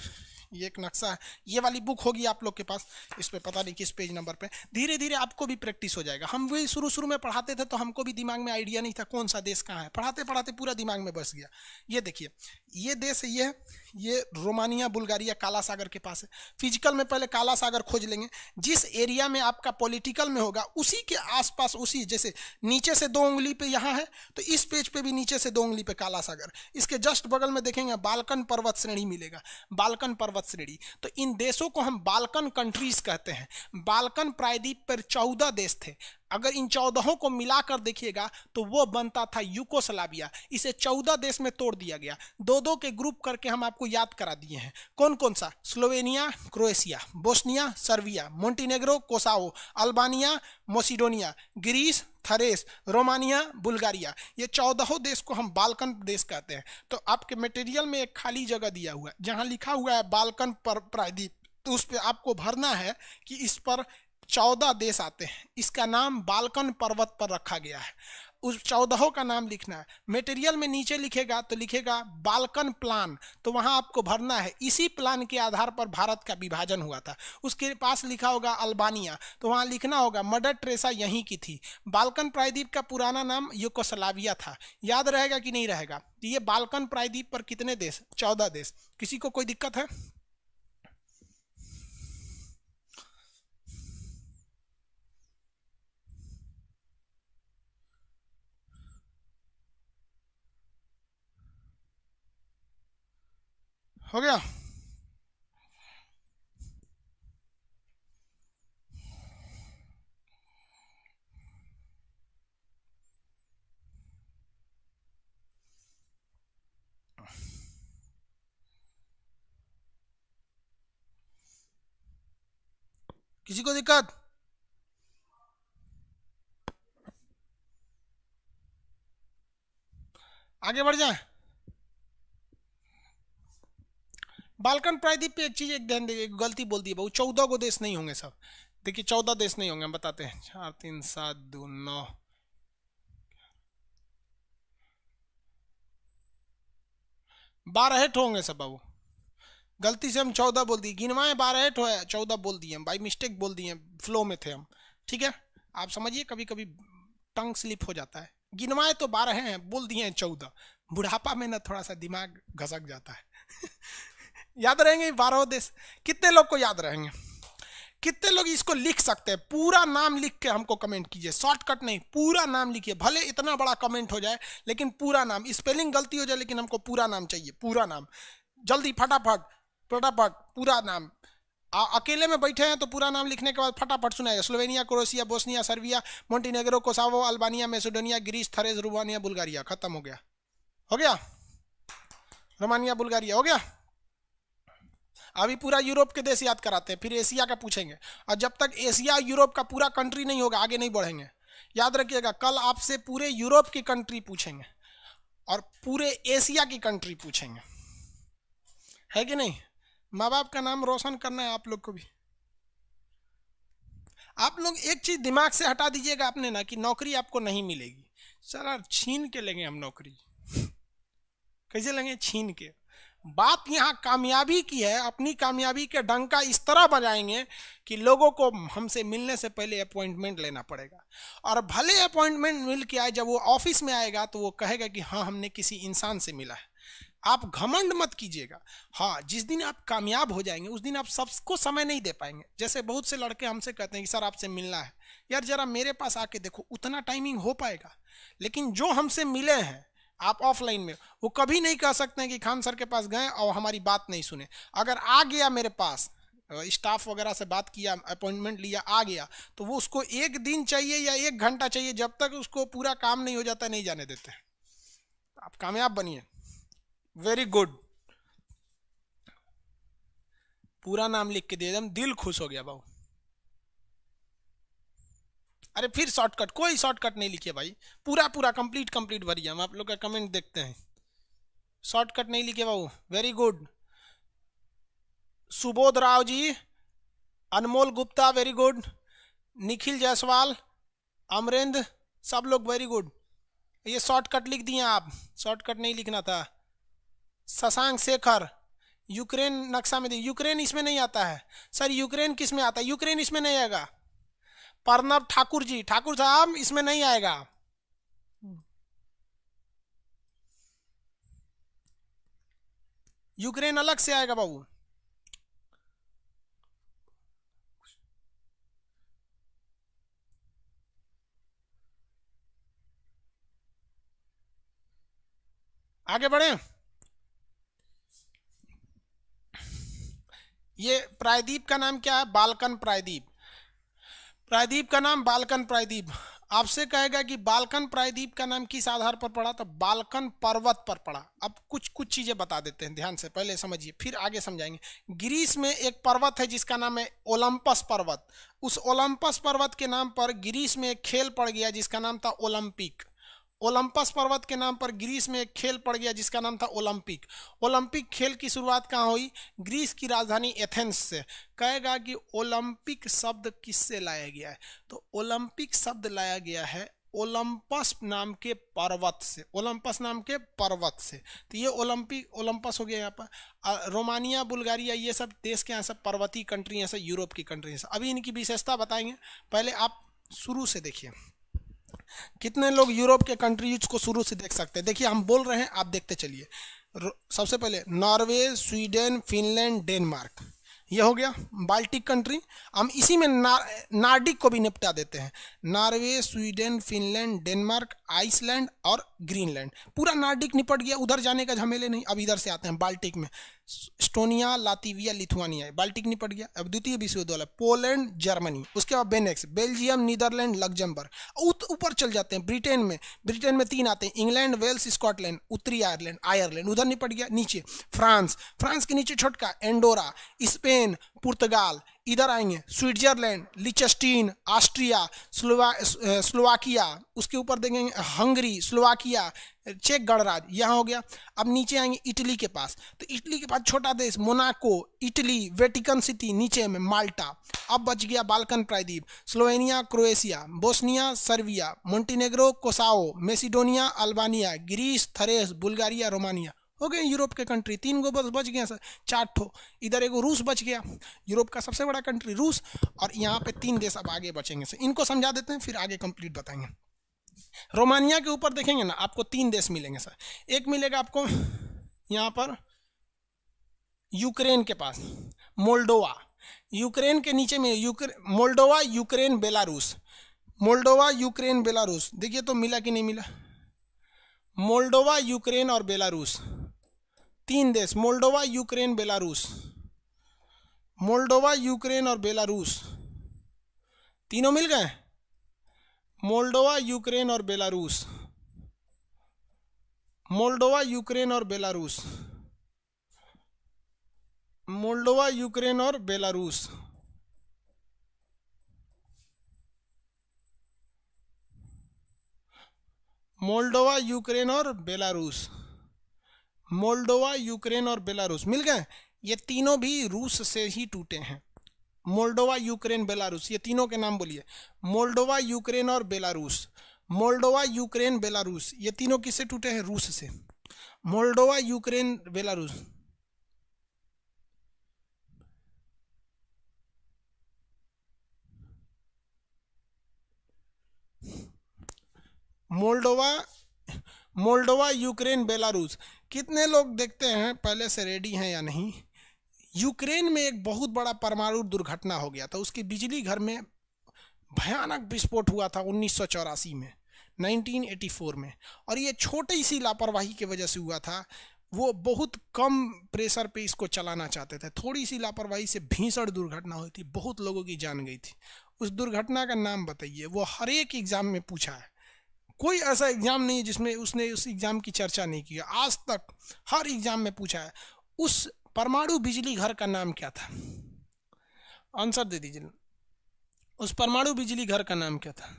ये एक नक्शा है, ये वाली बुक होगी आप लोग के पास, इस पे पता नहीं किस पेज नंबर पे, धीरे धीरे आपको भी प्रैक्टिस हो जाएगा। हम भी शुरू में पढ़ाते थे तो हमको भी दिमाग में आइडिया नहीं था कौन सा देश कहाँ है, पढ़ाते पढ़ाते पूरा दिमाग में बस गया। ये देखिए, ये देश है, ये रोमानिया, बुल्गारिया, काला सागर के पास है। फिजिकल में पहले काला सागर खोज लेंगे, जिस एरिया में आपका पॉलिटिकल में होगा उसी के आसपास, उसी जैसे नीचे से 2 उंगली पे यहाँ है, तो इस पेज पे भी नीचे से 2 उंगली पे काला सागर, इसके जस्ट बगल में देखेंगे बाल्कन पर्वत श्रेणी मिलेगा, बाल्कन पर्वत श्रेणी। तो इन देशों को हम बाल्कन कंट्रीज कहते हैं। बाल्कन प्रायद्वीप पर 14 देश थे, अगर इन 14 को मिलाकर देखिएगा तो वो बनता था यूगोस्लाविया। इसे 14 देश में तोड़ दिया गया, 2-2 के ग्रुप करके हम आपको याद करा दिए हैं। कौन कौन सा? Slovenia, Croatia, Bosnia, Serbia, Montenegro, Kosovo, Albania, Macedonia, Greece, Thrace, Romania, Bulgaria, ये 14 देश को हम बाल्कन देश कहते हैं। तो आपके मटेरियल में एक खाली जगह दिया हुआ है जहां लिखा हुआ है बाल्कन प्रायद्वीप, तो उस पर आपको भरना है कि इस पर 14 देश आते हैं, इसका नाम बाल्कन पर्वत पर रखा गया है, उस 14 का नाम लिखना है। मटेरियल में नीचे लिखेगा तो लिखेगा बाल्कन प्लान, तो वहां आपको भरना है इसी प्लान के आधार पर भारत का विभाजन हुआ था। उसके पास लिखा होगा अल्बानिया, तो वहां लिखना होगा मदर टेरेसा यहीं की थी। बाल्कन प्रायद्वीप का पुराना नाम यूगोस्लाविया था, याद रहेगा कि नहीं रहेगा? तो ये बाल्कन प्रायद्वीप पर कितने देश? 14 देश। किसी को कोई दिक्कत है? हो गया? किसी को दिक्कत? आगे बढ़ जाए। बाल्कन प्रायद्वीप पे एक चीज एक ध्यान देखिए, गलती बोल दी बहु, 14 को देश नहीं होंगे सब। देखिए 14 देश नहीं होंगे, हम बताते हैं। 4 3 7 2 9, 12 होंगे सब बाबू। गलती से हम 14 बोल दिए, गिनवाए 12 है, 14 बोल दिए हम, बाई मिस्टेक बोल दिए, फ्लो में थे हम, ठीक है। आप समझिए कभी कभी टंग स्लिप हो जाता है, गिनवाए तो 12 हैं, बोल दिए 14। बुढ़ापा में ना थोड़ा सा दिमाग घसक जाता है। याद रहेंगे 12 देश? कितने लोग को याद रहेंगे? कितने लोग इसको लिख सकते हैं? पूरा नाम लिख के हमको कमेंट कीजिए, शॉर्टकट नहीं, पूरा नाम लिखिए। भले इतना बड़ा कमेंट हो जाए लेकिन पूरा नाम, स्पेलिंग गलती हो जाए लेकिन हमको पूरा नाम चाहिए, पूरा नाम। जल्दी फटाफट फटाफट पूरा नाम। अकेले में बैठे हैं तो पूरा नाम लिखने के बाद फटाफट सुनाइए। Slovenia, Croatia, Bosnia, Serbia, Montenegro, Kosovo, Albania, Macedonia, Greece, Thrace, Romania, Bulgaria. खत्म हो गया, हो गया। रोमानिया, बुल्गारिया हो गया। अभी पूरा यूरोप के देश याद कराते हैं, फिर एशिया का पूछेंगे। और जब तक एशिया यूरोप का पूरा कंट्री नहीं होगा आगे नहीं बढ़ेंगे। याद रखिएगा, कल आपसे पूरे यूरोप की कंट्री पूछेंगे और पूरे एशिया की कंट्री पूछेंगे, है कि नहीं? माँ बाप का नाम रोशन करना है आप लोग को भी। आप लोग एक चीज दिमाग से हटा दीजिएगा अपने ना, कि नौकरी आपको नहीं मिलेगी। चला छीन के लेंगे हम नौकरी। कैसे लेंगे? छीन के। बात यहाँ कामयाबी की है। अपनी कामयाबी के डंका इस तरह बजाएंगे कि लोगों को हमसे मिलने से पहले अपॉइंटमेंट लेना पड़ेगा। और भले अपॉइंटमेंट मिल के आए, जब वो ऑफिस में आएगा तो वो कहेगा कि हाँ हमने किसी इंसान से मिला है। आप घमंड मत कीजिएगा। हाँ, जिस दिन आप कामयाब हो जाएंगे उस दिन आप सबको समय नहीं दे पाएंगे। जैसे बहुत से लड़के हमसे कहते हैं कि सर आपसे मिलना है। यार जरा मेरे पास आके देखो, उतना टाइमिंग हो पाएगा? लेकिन जो हमसे मिले हैं आप ऑफलाइन में, वो कभी नहीं कह सकते हैं कि खान सर के पास गए और हमारी बात नहीं सुने। अगर आ गया मेरे पास, स्टाफ वगैरह से बात किया, अपॉइंटमेंट लिया, आ गया, तो वो उसको एक दिन चाहिए या एक घंटा चाहिए, जब तक उसको पूरा काम नहीं हो जाता नहीं जाने देते। आप कामयाब बनिए। Very good. पूरा नाम लिख के दे दम, दिल खुश हो गया बाबू। अरे फिर शॉर्टकट? कोई शॉर्टकट नहीं लिखिए भाई, पूरा पूरा कंप्लीट कंप्लीट भरिए। हम आप लोग का कमेंट देखते हैं। शॉर्टकट नहीं लिखे बाबू। Very good. Subodh Rao ji, Anmol Gupta very good, Nikhil Jaiswal, Amarendra, सब लोग वेरी गुड। ये शॉर्टकट लिख दिए आप, शॉर्टकट नहीं लिखना था। शशांक शेखर, यूक्रेन नक्शा में यूक्रेन इसमें नहीं आता है सर। यूक्रेन किस में आता है? यूक्रेन इसमें नहीं आएगा। प्रणब ठाकुर जी, ठाकुर साहब इसमें नहीं आएगा। यूक्रेन अलग से आएगा बाबू। आगे बढ़े। ये प्रायदीप का नाम क्या है? बाल्कन प्रायदीप। प्रायदीप का नाम बाल्कन प्रायदीप। आपसे कहेगा कि बाल्कन प्रायदीप का नाम किस आधार पर पड़ा? तो बाल्कन पर्वत पर पड़ा। अब कुछ कुछ चीजें बता देते हैं, ध्यान से पहले समझिए फिर आगे समझाएंगे। ग्रीस में एक पर्वत है जिसका नाम है ओलंपस पर्वत। उस ओलंपस पर्वत के नाम पर ग्रीस में एक खेल पड़ गया जिसका नाम था ओलंपिक। ओलंपस पर्वत के नाम पर ग्रीस में एक खेल पड़ गया जिसका नाम था ओलंपिक। ओलंपिक खेल की शुरुआत कहाँ हुई? ग्रीस की राजधानी एथेंस से। कहेगा कि ओलंपिक शब्द किससे लाया गया है? तो ओलंपिक शब्द लाया गया है ओलंपस नाम के पर्वत से। ओलंपस नाम के पर्वत से। तो ये ओलंपिक, ओलंपस हो गया यहाँ पर। रोमानिया, बुल्गारिया, ये सब देश के यहाँ सब पर्वतीय कंट्री हैं, सब यूरोप की कंट्री हैं। अभी इनकी विशेषता बताएंगे, पहले आप शुरू से देखिए। कितने लोग यूरोप के कंट्रीज को शुरू से देख सकते हैं? देखिए हम बोल रहे हैं, आप देखते चलिए। सबसे पहले नॉर्वे, स्वीडन, फिनलैंड, डेनमार्क, ये हो गया बाल्टिक कंट्री। हम इसी में नार्डिक को भी निपटा देते हैं। Norway, Sweden, Finland, Denmark, Iceland और ग्रीनलैंड। पूरा नार्डिक निपट गया, उधर जाने का झमेले नहीं। अब इधर से आते हैं बाल्टिक में। एस्टोनिया, लातविया, लिथुआनिया, बाल्टिक निपट गया। अब द्वितीय विश्व युद्ध वाला पोलैंड, जर्मनी, उसके बाद बेनेक्स, बेल्जियम, नीदरलैंड, लग्जमबर्ग। ऊपर चल जाते हैं ब्रिटेन में। ब्रिटेन में 3 आते हैं, इंग्लैंड, वेल्स, स्कॉटलैंड, उत्तरी आयरलैंड, आयरलैंड उधर निपट गया। नीचे फ्रांस, फ्रांस के नीचे छोटका एंडोरा, स्पेन, पुर्तगाल, इधर आएंगे स्विट्जरलैंड, लिचस्टीन, ऑस्ट्रिया, स्लोवाकिया, उसके ऊपर देखेंगे हंगरी, स्लोवाकिया, चेक गणराज्य, यहाँ हो गया। अब नीचे आएंगे इटली के पास, तो इटली के पास छोटा देश मोनाको, इटली, वेटिकन सिटी, नीचे में माल्टा। अब बच गया बाल्कन प्रायद्वीप, Slovenia, Croatia, Bosnia, Serbia, Montenegro, Kosovo, Macedonia, Albania, Greece, Thrace, Bulgaria, Romania. हो गए यूरोप के कंट्री। 3 गो बच गया सर, 4 ठो। इधर एगो रूस बच गया, यूरोप का सबसे बड़ा कंट्री रूस। और यहाँ पे 3 देश अब आगे बचेंगे सर, इनको समझा देते हैं फिर आगे कंप्लीट बताएंगे। रोमानिया के ऊपर देखेंगे ना, आपको 3 देश मिलेंगे सर। एक मिलेगा आपको यहाँ पर यूक्रेन के पास, मोल्डोवा। यूक्रेन के नीचे में Moldova, Ukraine, Belarus. Moldova, Ukraine, Belarus, देखिए तो मिला कि नहीं मिला। मोल्डोवा, यूक्रेन और बेलारूस, 3 देश, Moldova, Ukraine, Belarus. Moldova, Ukraine और बेलारूस, तीनों मिल गए। मोल्डोवा, यूक्रेन और बेलारूस, मोल्डोवा, यूक्रेन और बेलारूस, मोल्डोवा, यूक्रेन और बेलारूस। मोल्डोवा, यूक्रेन और बेलारूस, मोल्डोवा, यूक्रेन और बेलारूस मिल गए। ये तीनों भी रूस से ही टूटे हैं। मोल्डोवा, यूक्रेन, बेलारूस, ये तीनों के नाम बोलिए। मोल्डोवा, यूक्रेन और बेलारूस, मोल्डोवा, यूक्रेन, बेलारूस, ये तीनों किससे टूटे हैं? रूस से। Moldova, Ukraine, Belarus, Moldova, Moldova, Ukraine, Belarus. कितने लोग देखते हैं पहले से रेडी हैं या नहीं? यूक्रेन में एक बहुत बड़ा परमाणु दुर्घटना हो गया था, उसके बिजली घर में भयानक विस्फोट हुआ था 1984 में, 1984 में। और ये छोटी सी लापरवाही की वजह से हुआ था। वो बहुत कम प्रेशर पे इसको चलाना चाहते थे, थोड़ी सी लापरवाही से भीषण दुर्घटना हुई थी, बहुत लोगों की जान गई थी। उस दुर्घटना का नाम बताइए। वो हर एक एग्जाम में पूछा है, कोई ऐसा एग्जाम नहीं है जिसमें उसने उस एग्जाम की चर्चा नहीं की। आज तक हर एग्जाम में पूछा है। उस परमाणु बिजली घर का नाम क्या था? आंसर दे दीजिए। उस परमाणु बिजली घर का नाम क्या था?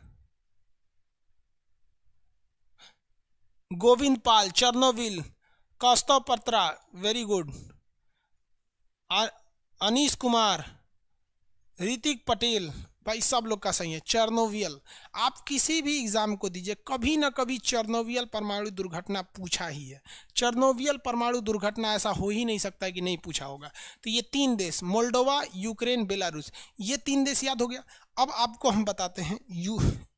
गोविंद पाल, चर्नोबिल, कौस्तव पत्रा, वेरी गुड। अनीश कुमार, ऋतिक पटेल, भाई सब लोग का सही है। चर्नोबिल। आप किसी भी एग्जाम को दीजिए, कभी ना कभी चर्नोबिल परमाणु दुर्घटना पूछा ही है। चर्नोबिल परमाणु दुर्घटना ऐसा हो ही नहीं सकता है कि नहीं पूछा होगा। तो ये 3 देश, मोल्डोवा, यूक्रेन, बेलारूस, ये 3 देश याद हो गया। अब आपको हम बताते हैं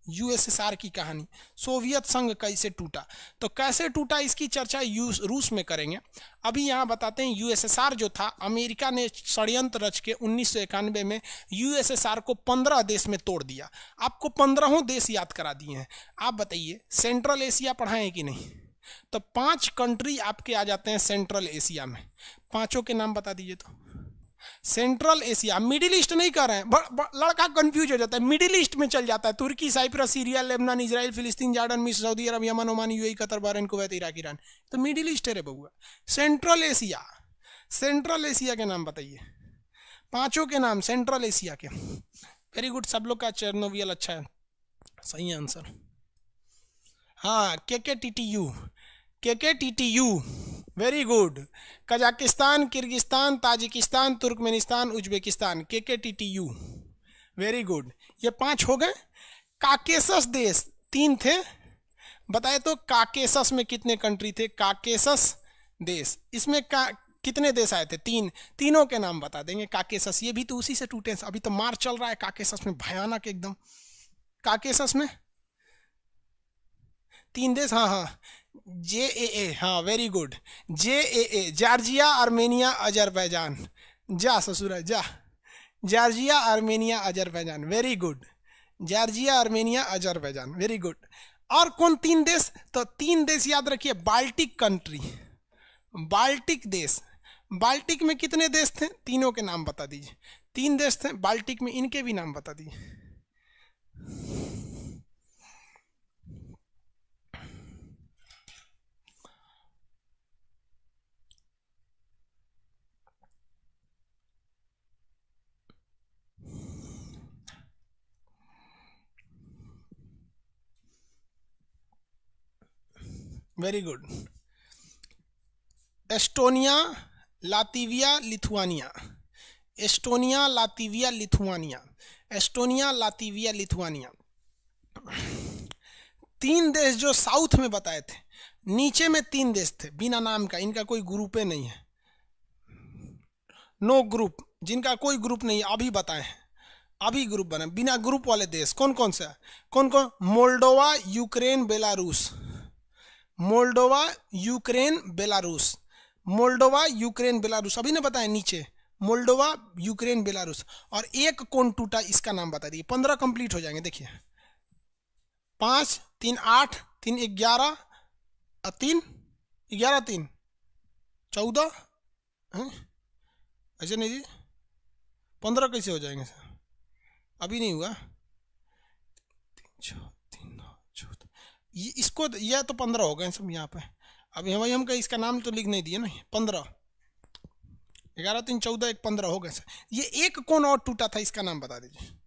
यूएसएसआर की कहानी। सोवियत संघ कैसे टूटा, तो कैसे टूटा इसकी चर्चा रूस में करेंगे। अभी यहाँ बताते हैं यूएसएसआर जो था, अमेरिका ने षड्यंत्र रच के 1991 में यूएसएसआर को 15 देश में तोड़ दिया। आपको 15 देश याद करा दिए हैं। आप बताइए सेंट्रल एशिया पढ़ाए हैं कि नहीं? तो 5 कंट्री आपके आ जाते हैं सेंट्रल एशिया में। 5 के नाम बता दीजिए। तो सेंट्रल एशिया, मिडिल ईस्ट नहीं कर रहे हैं, लड़का कंफ्यूज हो जाता है, मिडिल ईस्ट में चल जाता है। Turkey, Cyprus, Syria, Lebanon, Israel, फिलिस्तीन, जॉर्डन, मिस्र, सऊदी अरब, यमन, Oman, UAE, Qatar, Bahrain, Kuwait, Iraq, Iran. तो मिडिल ईस्ट है रे बबुआ। सेंट्रल एशिया, सेंट्रल एशिया के नाम बताइए। 5 के नाम सेंट्रल एशिया के। वेरी गुड, सब लोग का चेरनोबिल अच्छा है, सही आंसर। हाँ, KKTTU, KKTTU, very good. Kazakhstan, Kyrgyzstan, Tajikistan, Turkmenistan, Uzbekistan, KKTTU, very good. ये 5 हो गए। काकेसस देश 3 थे, बताए तो काकेसस में कितने कंट्री थे? काकेसस देश, इसमें कितने देश आए थे? 3। तीनों के नाम बता देंगे। काकेसस, ये भी तो उसी से टूटे। अभी तो मार चल रहा है काकेसस में, भयानक एकदम। काकेसस में 3 देश, हाँ हाँ, JAA, हाँ very good, JAA, Georgia, Armenia, Azerbaijan. जा ससुरा जा, Georgia, Armenia, Azerbaijan, very good. Georgia, Armenia, Azerbaijan, very good. और कौन 3 देश? तो 3 देश याद रखिए। बाल्टिक कंट्री, बाल्टिक देश। बाल्टिक में कितने देश थे? तीनों के नाम बता दीजिए। 3 देश थे बाल्टिक में, इनके भी नाम बता दीजिए। Very good. Estonia, Latvia, Lithuania. Estonia, Latvia, Lithuania. Estonia, Latvia, Lithuania. 3 देश जो साउथ में बताए थे। नीचे में 3 देश थे बिना नाम का, इनका कोई ग्रुप नहीं है, नो ग्रुप, जिनका कोई ग्रुप नहीं है, अभी बताए हैं, अभी ग्रुप बना। बिना ग्रुप वाले देश कौन कौन से? कौन कौन? Moldova, Ukraine, Belarus. Moldova, Ukraine, Belarus, Moldova, Ukraine, Belarus, अभी ना बताए नीचे। मोल्डोवा, यूक्रेन, बेलारूस, और एक कौन टूटा इसका नाम बता दीजिए। 15 कंप्लीट हो जाएंगे। देखिए 5 3 8 3 11 3 11 3 14, ऐसे नहीं जी, 15 कैसे हो जाएंगे सर? अभी नहीं हुआ। 3 9 14, ये इसको यह तो 15 हो गए सब यहाँ पे। अभी हम कहीं इसका नाम तो लिख नहीं दिए ना। 15 11 3 14 1 15 हो गए सर। ये एक कौन और टूटा था, इसका नाम बता दीजिए।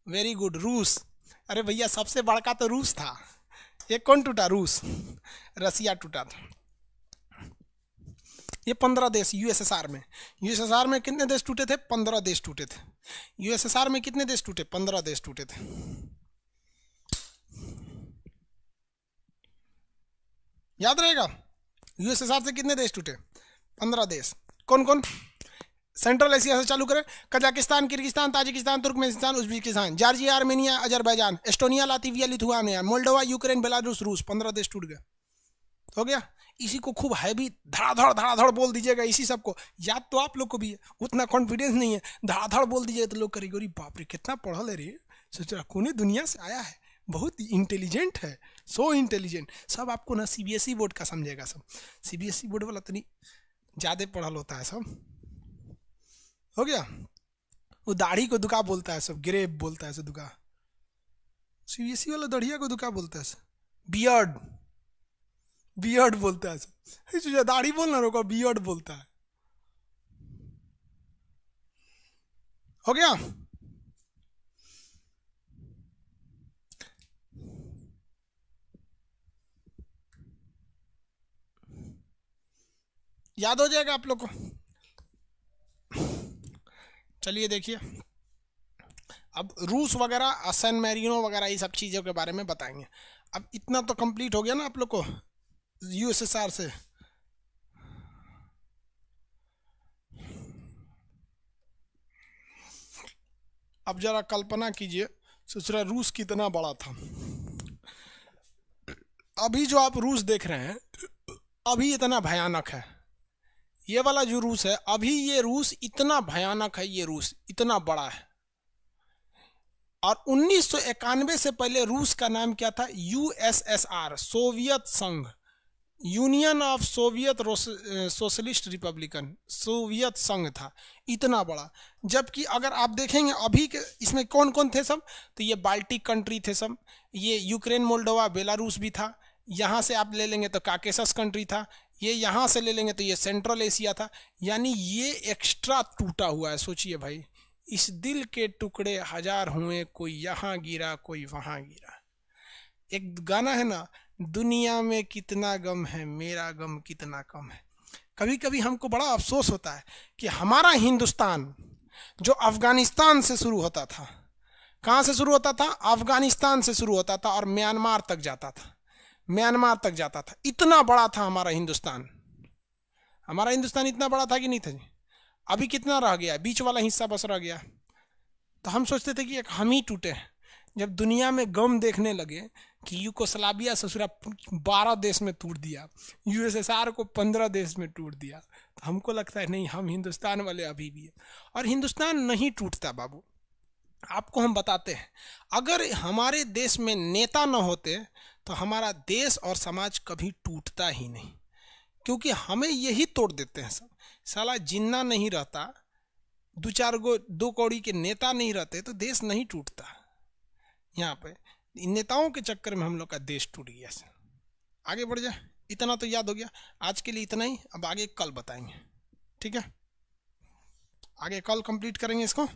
वेरी गुड, रूस। अरे भैया सबसे बड़का तो रूस था। एक कौन टूटा? रूस, रसिया टूटा था। ये 15 देश यूएसएसआर में। यूएसएसआर में कितने देश टूटे थे? 15 देश टूटे थे। यूएसएसआर में कितने देश टूटे? 15 देश टूटे थे। याद रहेगा, यूएसएसआर से कितने देश टूटे? 15 देश। कौन कौन? सेंट्रल एशिया से चालू करें। Kazakhstan, Kyrgyzstan, Tajikistan, Turkmenistan, Uzbekistan, Georgia, Armenia, Azerbaijan, Estonia, Latvia, Lithuania, Moldova, Ukraine, Belarus, रूस। 15 देश टूट गए। हो गया। इसी को खूब हैवी धड़ाधड़ बोल दीजिएगा। इसी सबको याद तो आप लोग को भी है, उतना कॉन्फिडेंस नहीं है। धड़ाधड़ बोल दीजिएगा तो लोग करेंगे अरे बाप रे कितना पढ़ा ले रे, सोच रहा कोने दुनिया से आया है, बहुत इंटेलिजेंट है, सो इंटेलिजेंट। सब आपको ना सीबीएसई बोर्ड का समझेगा। सब सीबीएसई बोर्ड वाला तो नहीं, ज़्यादा पढ़ल होता है सब। हो गया। वो दाढ़ी को दुका बोलता है सब, ग्रेप बोलता है सब दुका। सीबीएसई वाला दाढ़िया को दुका बोलता है सब, बियर्ड बियर्ड बोलता है सब। दाढ़ी बोलना रोको, बियर्ड बोलता है। हो गया। याद हो जाएगा आप लोग को। चलिए देखिए, अब रूस वगैरह, सैन मैरिनो वगैरह ये सब चीज़ों के बारे में बताएंगे। अब इतना तो कंप्लीट हो गया ना आप लोग को यूएसएसआर से। अब जरा कल्पना कीजिए, सोच रहा रूस कितना बड़ा था। अभी जो आप रूस देख रहे हैं अभी इतना भयानक है। ये वाला जो रूस है अभी, ये रूस इतना भयानक है, ये रूस इतना बड़ा है। और 1991 से पहले रूस का नाम क्या था? यूएसएसआर, सोवियत संघ, union of Soviet socialist Republican, Soviet संघ था, इतना बड़ा। जबकि अगर आप देखेंगे अभी के इसमें कौन कौन थे सब, तो ये बाल्टिक कंट्री थे सब, ये यूक्रेन, मोल्डोवा, बेलारूस भी था, यहाँ से आप ले लेंगे तो काकेशस कंट्री था, ये यहाँ से ले लेंगे तो ये सेंट्रल एशिया था। यानी ये एक्स्ट्रा टूटा हुआ है। सोचिए भाई, इस दिल के टुकड़े हजार हुए, कोई यहाँ गिरा कोई वहाँ गिरा। एक गाना है ना, दुनिया में कितना गम है, मेरा गम कितना कम है। कभी कभी हमको बड़ा अफसोस होता है कि हमारा हिंदुस्तान जो अफगानिस्तान से शुरू होता था, कहाँ से शुरू होता था? अफगानिस्तान से शुरू होता था और म्यांमार तक जाता था, म्यांमार तक जाता था। इतना बड़ा था हमारा हिंदुस्तान। हमारा हिंदुस्तान इतना बड़ा था कि नहीं था जी? अभी कितना रह गया? बीच वाला हिस्सा बस रह गया। तो हम सोचते थे कि एक हम ही टूटे हैं। जब दुनिया में गम देखने लगे कि यूगोस्लाविया ससुरा 12 देश में टूट दिया, यूएसएसआर को 15 देश में टूट दिया, तो हमको लगता है नहीं, हम हिंदुस्तान वाले अभी भी है। और हिंदुस्तान नहीं टूटता बाबू। आपको हम बताते हैं, अगर हमारे देश में नेता न होते तो हमारा देश और समाज कभी टूटता ही नहीं, क्योंकि हमें यही तोड़ देते हैं सब। साला जिन्ना नहीं रहता, दो कौड़ी के नेता नहीं रहते तो देश नहीं टूटता। यहाँ पे इन नेताओं के चक्कर में हम लोग का देश टूट गया। आगे बढ़ जाए, इतना तो याद हो गया। आज के लिए इतना ही, अब आगे कल बताएंगे, ठीक है? आगे कल कंप्लीट करेंगे इसको।